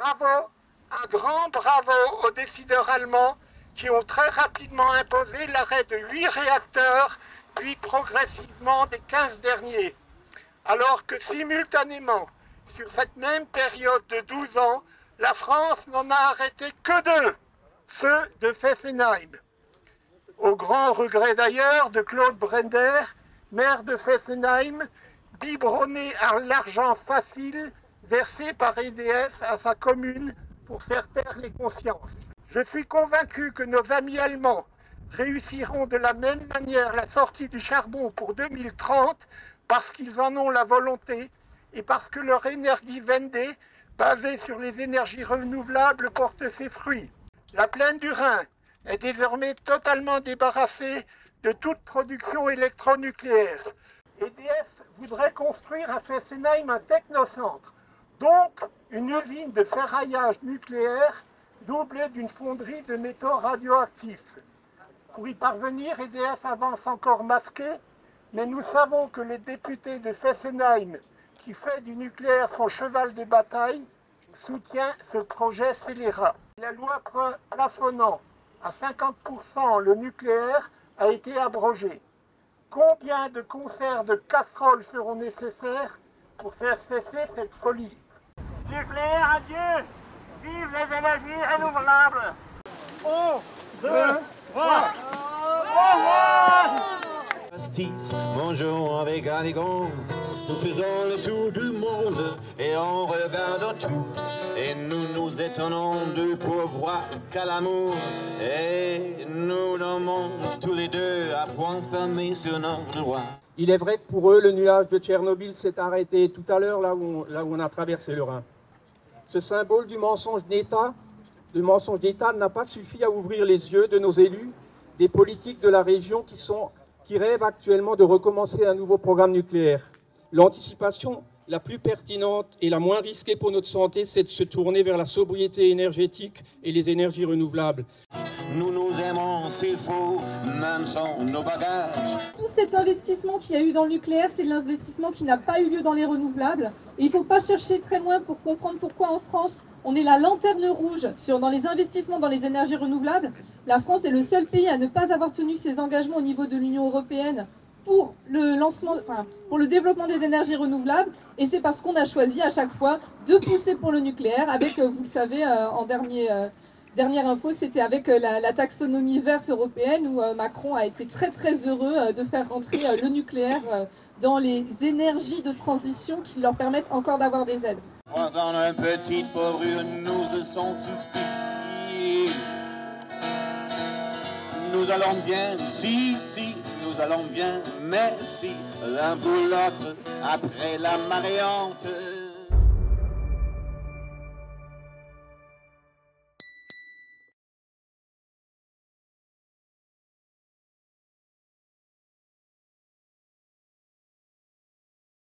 Bravo, un grand bravo aux décideurs allemands qui ont très rapidement imposé l'arrêt de 8 réacteurs, puis progressivement des 15 derniers. Alors que simultanément, sur cette même période de 12 ans, la France n'en a arrêté que 2, ceux de Fessenheim. Au grand regret d'ailleurs de Claude Brender, maire de Fessenheim, biberonné à l'argent facile versé par EDF à sa commune pour faire taire les consciences. Je suis convaincu que nos amis allemands réussiront de la même manière la sortie du charbon pour 2030 parce qu'ils en ont la volonté et parce que leur Energiewende, basée sur les énergies renouvelables, porte ses fruits. La plaine du Rhin est désormais totalement débarrassée de toute production électronucléaire. EDF voudrait construire à Fessenheim un technocentre, donc une usine de ferraillage nucléaire doublée d'une fonderie de métaux radioactifs. Pour y parvenir, EDF avance encore masqué, mais nous savons que les députés de Fessenheim, qui fait du nucléaire son cheval de bataille, soutient ce projet scélérat. La loi plafonnant à 50% le nucléaire a été abrogée. Combien de concerts de casseroles seront nécessaires pour faire cesser cette folie? Nucléaire, adieu! Vive les énergies renouvelables! 1, 2, 3! Bonjour avec Alligance, nous faisons le tour du monde et on regarde tout. Et nous nous étonnons du pouvoir qu'a l'amour. Et nous dormons tous les deux à point fermé sur notre droit. Il est vrai que pour eux, le nuage de Tchernobyl s'est arrêté tout à l'heure là où on a traversé le Rhin. Ce symbole du mensonge d'État n'a pas suffi à ouvrir les yeux de nos élus, des politiques de la région qui rêvent actuellement de recommencer un nouveau programme nucléaire. L'anticipation la plus pertinente et la moins risquée pour notre santé, c'est de se tourner vers la sobriété énergétique et les énergies renouvelables. Nous nous aimons s'il faut, même sans nos bagages. Tout cet investissement qu'il y a eu dans le nucléaire, c'est de l'investissement qui n'a pas eu lieu dans les renouvelables. Et il ne faut pas chercher très loin pour comprendre pourquoi en France, on est la lanterne rouge dans les investissements dans les énergies renouvelables. La France est le seul pays à ne pas avoir tenu ses engagements au niveau de l'Union européenne pour le développement des énergies renouvelables, et c'est parce qu'on a choisi à chaque fois de pousser pour le nucléaire avec, vous le savez, en dernière info, c'était avec la taxonomie verte européenne où Macron a été très très heureux de faire rentrer le nucléaire dans les énergies de transition qui leur permettent encore d'avoir des aides. Croisant une petite fourrure, nous sont suffit. Nous allons bien, si, nous allons bien, mais si l'un pour l'autre, après la marée honte,